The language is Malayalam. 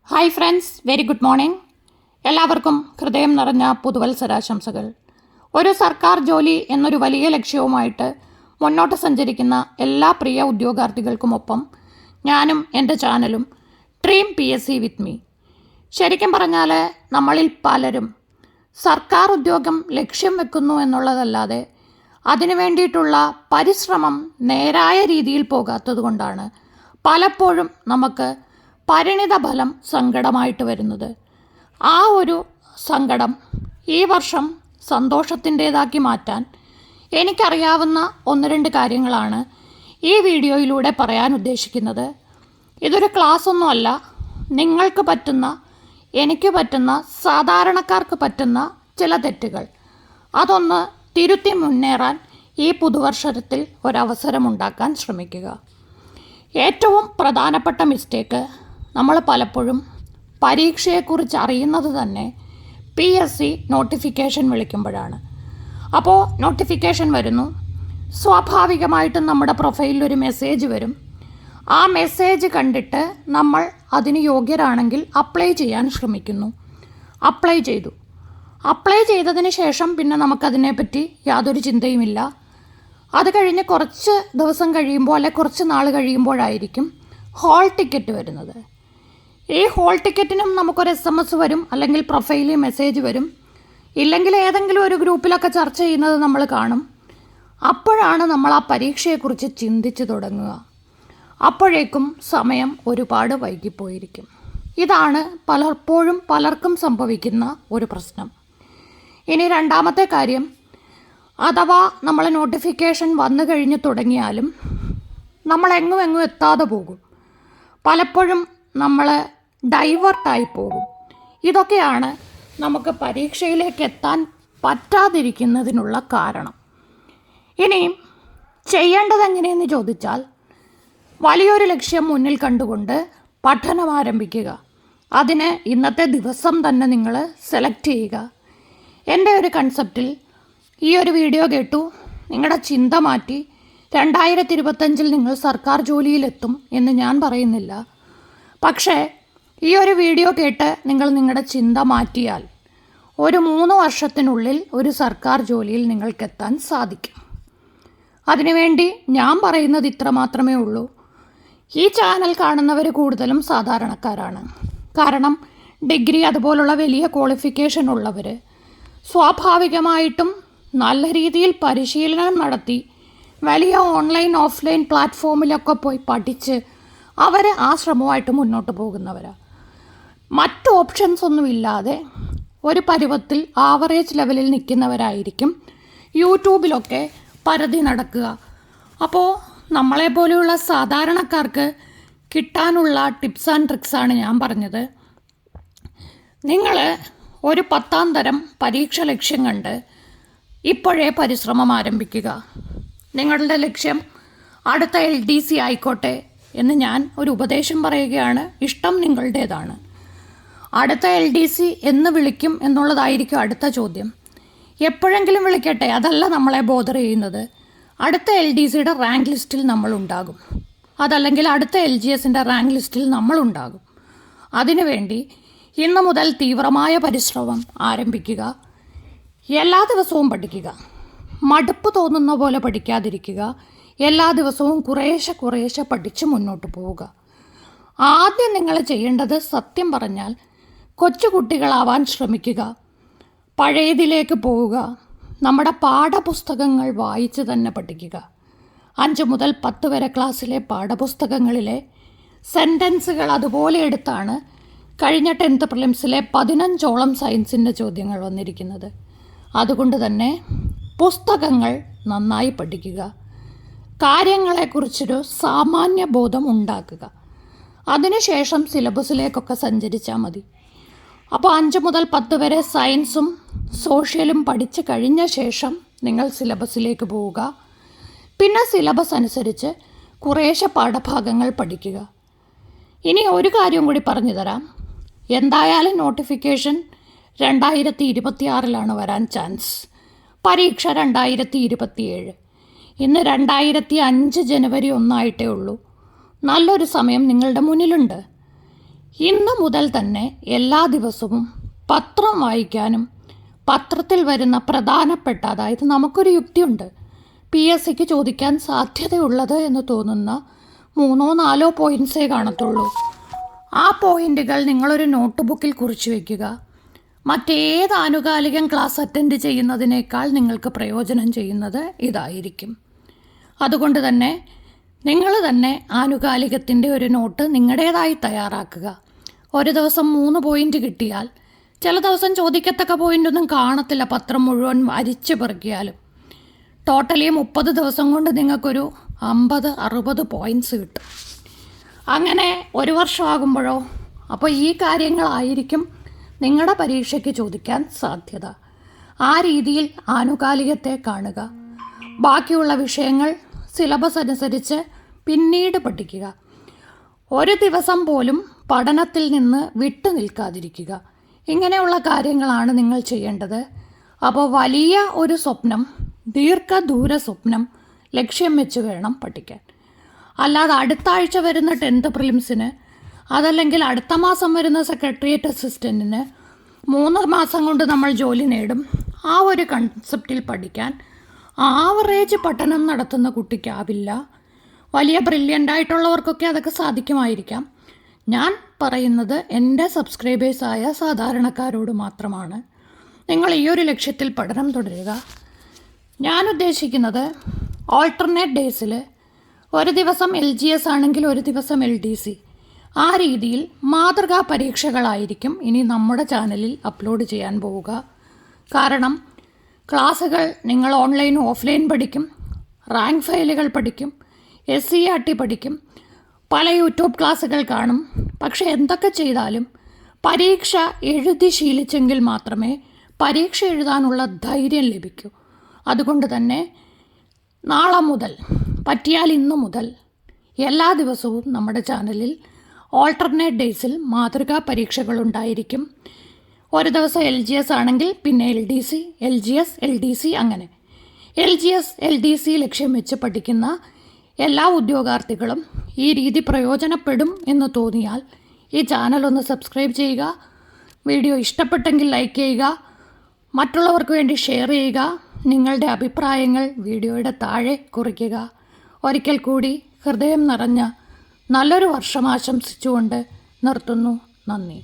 Hi friends, very good morning. എല്ലാവർക്കും ഹൃദയം നിറഞ്ഞ പുതുവത്സരാശംസകൾ. ഒരു സർക്കാർ ജോലി എന്നൊരു വലിയ ലക്ഷ്യവുമായിട്ട് മുന്നോട്ട് സഞ്ചരിക്കുന്ന എല്ലാ പ്രിയ ഉദ്യോഗാർത്ഥികൾക്കുമൊപ്പം ഞാനും എൻ്റെ ചാനലും ഡ്രീം PSC വിത്ത് മീ. ശരിക്കും പറഞ്ഞാൽ നമ്മളിൽ പലരും സർക്കാർ ഉദ്യോഗം ലക്ഷ്യം വെക്കുന്നു എന്നുള്ളതല്ലാതെ അതിനു വേണ്ടിയിട്ടുള്ള പരിശ്രമം നേരായ രീതിയിൽ പോകാത്തത് കൊണ്ടാണ് പലപ്പോഴും നമുക്ക് പരിണിത ഫലം സങ്കടമായിട്ട് വരുന്നത്. ആ ഒരു സങ്കടം ഈ വർഷം സന്തോഷത്തിൻ്റേതാക്കി മാറ്റാൻ എനിക്കറിയാവുന്ന ഒന്ന് രണ്ട് കാര്യങ്ങളാണ് ഈ വീഡിയോയിലൂടെ പറയാൻ ഉദ്ദേശിക്കുന്നത്. ഇതൊരു ക്ലാസ് ഒന്നുമല്ല, നിങ്ങൾക്ക് പറ്റുന്ന, എനിക്ക് പറ്റുന്ന, സാധാരണക്കാർക്ക് പറ്റുന്ന ചില തെറ്റുകൾ അതൊന്ന് തിരുത്തി മുന്നേറാൻ ഈ പുതുവർഷത്തിൽ ഒരവസരമുണ്ടാക്കാൻ ശ്രമിക്കുക. ഏറ്റവും പ്രധാനപ്പെട്ട മിസ്റ്റേക്ക്, നമ്മൾ പലപ്പോഴും പരീക്ഷയെക്കുറിച്ച് അറിയുന്നത് തന്നെ PSC നോട്ടിഫിക്കേഷൻ വിളിക്കുമ്പോഴാണ്. അപ്പോൾ നോട്ടിഫിക്കേഷൻ വരുന്നു, സ്വാഭാവികമായിട്ടും നമ്മുടെ പ്രൊഫൈലിൽ ഒരു മെസ്സേജ് വരും. ആ മെസ്സേജ് കണ്ടിട്ട് നമ്മൾ അതിന് യോഗ്യരാണെങ്കിൽ അപ്ലൈ ചെയ്യാൻ ശ്രമിക്കുന്നു. അപ്ലൈ ചെയ്തതിന് ശേഷം പിന്നെ നമുക്കതിനെപ്പറ്റി യാതൊരു ചിന്തയുമില്ല. അത് കഴിഞ്ഞ് കുറച്ച് ദിവസം കഴിയുമ്പോൾ അല്ലെ കുറച്ച് നാൾ കഴിയുമ്പോഴായിരിക്കും ഹോൾ ടിക്കറ്റ് വരുന്നത്. ഈ ഹോൾ ടിക്കറ്റിനും നമുക്കൊരു SMS വരും, അല്ലെങ്കിൽ പ്രൊഫൈലിൽ മെസ്സേജ് വരും, ഇല്ലെങ്കിൽ ഏതെങ്കിലും ഒരു ഗ്രൂപ്പിലൊക്കെ ചർച്ച ചെയ്യുന്നത് നമ്മൾ കാണും. അപ്പോഴാണ് നമ്മൾ ആ പരീക്ഷയെക്കുറിച്ച് ചിന്തിച്ച് തുടങ്ങുക. അപ്പോഴേക്കും സമയം ഒരുപാട് വൈകിപ്പോയിരിക്കും. ഇതാണ് പലപ്പോഴും പലർക്കും സംഭവിക്കുന്ന ഒരു പ്രശ്നം. ഇനി രണ്ടാമത്തെ കാര്യം, അഥവാ നമ്മൾ നോട്ടിഫിക്കേഷൻ വന്നു കഴിഞ്ഞ് തുടങ്ങിയാലും നമ്മളെങ്ങും എത്താതെ പോകും. പലപ്പോഴും നമ്മൾ ഡൈവേർട്ടായി പോകും. ഇതൊക്കെയാണ് നമുക്ക് പരീക്ഷയിലേക്ക് എത്താൻ പറ്റാതിരിക്കുന്നതിനുള്ള കാരണം. ഇനിയും ചെയ്യേണ്ടത് എങ്ങനെയെന്ന് ചോദിച്ചാൽ, വലിയൊരു ലക്ഷ്യം മുന്നിൽ കണ്ടുകൊണ്ട് പഠനം ആരംഭിക്കുക. അതിന് ഇന്നത്തെ ദിവസം തന്നെ നിങ്ങൾ സെലക്ട് ചെയ്യുക. എൻ്റെ ഒരു കൺസെപ്റ്റിൽ ഈ ഒരു വീഡിയോ കേട്ടു, നിങ്ങളുടെ ചിന്ത മാറ്റി 2025 നിങ്ങൾ സർക്കാർ ജോലിയിലെത്തും എന്ന് ഞാൻ പറയുന്നില്ല. പക്ഷേ ഈ ഒരു വീഡിയോ കേട്ട് നിങ്ങൾ നിങ്ങളുടെ ചിന്ത മാറ്റിയാൽ ഒരു 3 വർഷത്തിനുള്ളിൽ ഒരു സർക്കാർ ജോലിയിൽ നിങ്ങൾക്കെത്താൻ സാധിക്കും. അതിനുവേണ്ടി ഞാൻ പറയുന്നത് ഇത്ര മാത്രമേ ഉള്ളൂ. ഈ ചാനൽ കാണുന്നവർ കൂടുതലും സാധാരണക്കാരാണ്. കാരണം ഡിഗ്രി അതുപോലുള്ള വലിയ ക്വാളിഫിക്കേഷൻ ഉള്ളവർ സ്വാഭാവികമായിട്ടും നല്ല രീതിയിൽ പരിശീലനം നടത്തി വലിയ ഓൺലൈൻ ഓഫ്ലൈൻ പ്ലാറ്റ്ഫോമിലൊക്കെ പോയി പഠിച്ച് അവർ ആ ശ്രമമായിട്ട് മുന്നോട്ട് പോകുന്നവരാണ്. മറ്റ് ഓപ്ഷൻസ് ഒന്നുമില്ലാതെ ഒരു പരുവത്തിൽ ആവറേജ് ലെവലിൽ നിൽക്കുന്നവരായിരിക്കും യൂട്യൂബിലൊക്കെ പരതി നടക്കുക. അപ്പോൾ നമ്മളെപ്പോലെയുള്ള സാധാരണക്കാർക്ക് കിട്ടാനുള്ള ടിപ്സ് ആൻഡ് ട്രിക്സാണ് ഞാൻ പറഞ്ഞത്. നിങ്ങൾ ഒരു 10ാം തരം പരീക്ഷ ലക്ഷ്യം കണ്ട് ഇപ്പോഴേ പരിശ്രമം ആരംഭിക്കുക. നിങ്ങളുടെ ലക്ഷ്യം അടുത്ത LDC ആയിക്കോട്ടെ എന്ന് ഞാൻ ഒരു ഉപദേശം പറയുകയാണ്. ഇഷ്ടം നിങ്ങളുടേതാണ്. അടുത്ത LDC എന്ന് വിളിക്കും എന്നുള്ളതായിരിക്കും അടുത്ത ചോദ്യം. എപ്പോഴെങ്കിലും വിളിക്കട്ടെ, അതല്ല നമ്മളെ ബോധർ ചെയ്യുന്നത്. അടുത്ത LDCയുടെ റാങ്ക് ലിസ്റ്റിൽ നമ്മളുണ്ടാകും, അതല്ലെങ്കിൽ അടുത്ത LGSൻ്റെ റാങ്ക് ലിസ്റ്റിൽ നമ്മളുണ്ടാകും. അതിനുവേണ്ടി ഇന്നു മുതൽ തീവ്രമായ പരിശ്രമം ആരംഭിക്കുക. എല്ലാ ദിവസവും പഠിക്കുക. മടുപ്പ് തോന്നുന്ന പോലെ പഠിക്കാതിരിക്കുക. എല്ലാ ദിവസവും കുറേശ്ശെ പഠിച്ച് മുന്നോട്ട് പോവുക. ആദ്യം നിങ്ങൾ ചെയ്യേണ്ടത്, സത്യം പറഞ്ഞാൽ കൊച്ചുകുട്ടികളാവാൻ ശ്രമിക്കുക. പഴയതിലേക്ക് പോവുക. നമ്മുടെ പാഠപുസ്തകങ്ങൾ വായിച്ച് തന്നെ പഠിക്കുക. 5 മുതൽ 10 വരെ ക്ലാസ്സിലെ പാഠപുസ്തകങ്ങളിലെ സെൻറ്റൻസുകൾ അതുപോലെ എടുത്താണ് കഴിഞ്ഞ 10th പ്രിലിംസിലെ 15ഓളം സയൻസിൻ്റെ ചോദ്യങ്ങൾ വന്നിരിക്കുന്നത്. അതുകൊണ്ട് തന്നെ പുസ്തകങ്ങൾ നന്നായി പഠിക്കുക. കാര്യങ്ങളെക്കുറിച്ചൊരു സാമാന്യ ബോധം ഉണ്ടാക്കുക. അതിനുശേഷം സിലബസിലേക്കൊക്കെ സഞ്ചരിച്ചാൽ മതി. അപ്പോൾ 5 മുതൽ 10 വരെ സയൻസും സോഷ്യലും പഠിച്ച് കഴിഞ്ഞ ശേഷം നിങ്ങൾ സിലബസിലേക്ക് പോവുക. പിന്നെ സിലബസ് അനുസരിച്ച് കുറേശ്ശെ പാഠഭാഗങ്ങൾ പഠിക്കുക. ഇനി ഒരു കാര്യം കൂടി പറഞ്ഞു തരാം. എന്തായാലും നോട്ടിഫിക്കേഷൻ 2026 വരാൻ ചാൻസ്. പരീക്ഷ 2027. ഇന്ന് 2005 ജനുവരി 1 ഉള്ളൂ. നല്ലൊരു സമയം നിങ്ങളുടെ മുന്നിലുണ്ട്. ഇന്ന് മുതൽ തന്നെ എല്ലാ ദിവസവും പത്രം വായിക്കാനും പത്രത്തിൽ വരുന്ന പ്രധാനപ്പെട്ട, അതായത് നമുക്കൊരു യുക്തിയുണ്ട്, PSCക്ക് ചോദിക്കാൻ സാധ്യതയുള്ളത് എന്ന് തോന്നുന്ന 3-4 പോയിൻറ്റ്സേ കാണത്തുള്ളൂ. ആ പോയിൻ്റുകൾ നിങ്ങളൊരു നോട്ട് ബുക്കിൽ കുറിച്ച് വയ്ക്കുക. മറ്റേത് ആനുകാലികം ക്ലാസ് അറ്റൻഡ് ചെയ്യുന്നതിനേക്കാൾ നിങ്ങൾക്ക് പ്രയോജനം ചെയ്യുന്നത് ഇതായിരിക്കും. അതുകൊണ്ട് തന്നെ നിങ്ങൾ തന്നെ ആനുകാലികത്തിൻ്റെ ഒരു നോട്ട് നിങ്ങളുടേതായി തയ്യാറാക്കുക. ഒരു ദിവസം 3 പോയിൻ്റ് കിട്ടിയാൽ ചില ദിവസം ചോദിക്കത്തക്ക പോയിൻ്റൊന്നും കാണത്തില്ല, പത്രം മുഴുവൻ അരിച്ചു പെറുക്കിയാലും. ടോട്ടലി 30 ദിവസം കൊണ്ട് നിങ്ങൾക്കൊരു 50-60 പോയിൻറ്റ്സ് കിട്ടും. അങ്ങനെ ഒരു വർഷമാകുമ്പോഴോ അപ്പോൾ ഈ കാര്യങ്ങളായിരിക്കും നിങ്ങളുടെ പരീക്ഷയ്ക്ക് ചോദിക്കാൻ സാധ്യത. ആ രീതിയിൽ ആനുകാലികത്തെ കാണുക. ബാക്കിയുള്ള വിഷയങ്ങൾ സിലബസ് അനുസരിച്ച് പിന്നീട് പഠിക്കുക. ഒരു ദിവസം പോലും പഠനത്തിൽ നിന്ന് വിട്ടു നിൽക്കാതിരിക്കുക. ഇങ്ങനെയുള്ള കാര്യങ്ങളാണ് നിങ്ങൾ ചെയ്യേണ്ടത്. അപ്പോൾ വലിയ ഒരു സ്വപ്നം, ദീർഘദൂര സ്വപ്നം ലക്ഷ്യം വെച്ച് വേണം പഠിക്കാൻ. അല്ലാതെ അടുത്ത ആഴ്ച വരുന്ന 10th പ്രിലിംസിന്, അതല്ലെങ്കിൽ അടുത്ത മാസം വരുന്ന സെക്രട്ടേറിയറ്റ് അസിസ്റ്റൻറ്റിന് 3 മാസം കൊണ്ട് നമ്മൾ ജോലി നേടും, ആ ഒരു കൺസെപ്റ്റിൽ പഠിക്കാൻ ആവറേജ് പഠനം നടത്തുന്ന കുട്ടിക്കാവില്ല. വലിയ ബ്രില്യൻ്റ് ആയിട്ടുള്ളവർക്കൊക്കെ അതൊക്കെ സാധിക്കുമായിരിക്കാം. ഞാൻ പറയുന്നത് എൻ്റെ സബ്സ്ക്രൈബേഴ്സായ സാധാരണക്കാരോട് മാത്രമാണ്. നിങ്ങൾ ഈ ഒരു ലക്ഷ്യത്തിൽ പഠനം തുടരുക. ഞാൻ ഉദ്ദേശിക്കുന്നത് ഓൾട്ടർനേറ്റ് ഡേയ്സിൽ ഒരു ദിവസം LGS ആണെങ്കിൽ ഒരു ദിവസം LDC, ആ രീതിയിൽ മാതൃകാ പരീക്ഷകളായിരിക്കും ഇനി നമ്മുടെ ചാനലിൽ അപ്ലോഡ് ചെയ്യാൻ പോവുക. കാരണം ക്ലാസ്സുകൾ നിങ്ങൾ ഓൺലൈനും ഓഫ്ലൈൻ പഠിക്കും, റാങ്ക് ഫയലുകൾ പഠിക്കും, SCERT പഠിക്കും, പല യൂട്യൂബ് ക്ലാസ്സുകൾ കാണും. പക്ഷേ എന്തൊക്കെ ചെയ്താലും പരീക്ഷ എഴുതി ശീലിച്ചെങ്കിൽ മാത്രമേ പരീക്ഷ എഴുതാനുള്ള ധൈര്യം ലഭിക്കൂ. അതുകൊണ്ട് തന്നെ നാളെ മുതൽ, പറ്റിയാൽ ഇന്നു മുതൽ എല്ലാ ദിവസവും നമ്മുടെ ചാനലിൽ ഓൾട്ടർനേറ്റ് ഡേയ്സിൽ മാതൃകാ പരീക്ഷകളുണ്ടായിരിക്കും. ഒരു ദിവസം LGS ആണെങ്കിൽ പിന്നെ LDC, LGS, LDC, അങ്ങനെ LGS, LDC ലക്ഷ്യം വെച്ച് പഠിക്കുന്ന എല്ലാ ഉദ്യോഗാർത്ഥികളും ഈ രീതി പ്രയോജനപ്പെടും എന്ന് തോന്നിയാൽ ഈ ചാനൽ ഒന്ന് സബ്സ്ക്രൈബ് ചെയ്യുക. വീഡിയോ ഇഷ്ടപ്പെട്ടെങ്കിൽ ലൈക്ക് ചെയ്യുക, മറ്റുള്ളവർക്ക് വേണ്ടി ഷെയർ ചെയ്യുക. നിങ്ങളുടെ അഭിപ്രായങ്ങൾ വീഡിയോയുടെ താഴെ കുറിക്കുക. ഒരിക്കൽ കൂടി ഹൃദയം നിറഞ്ഞ നല്ലൊരു വർഷം ആശംസിച്ചുകൊണ്ട് നിർത്തുന്നു. നന്ദി.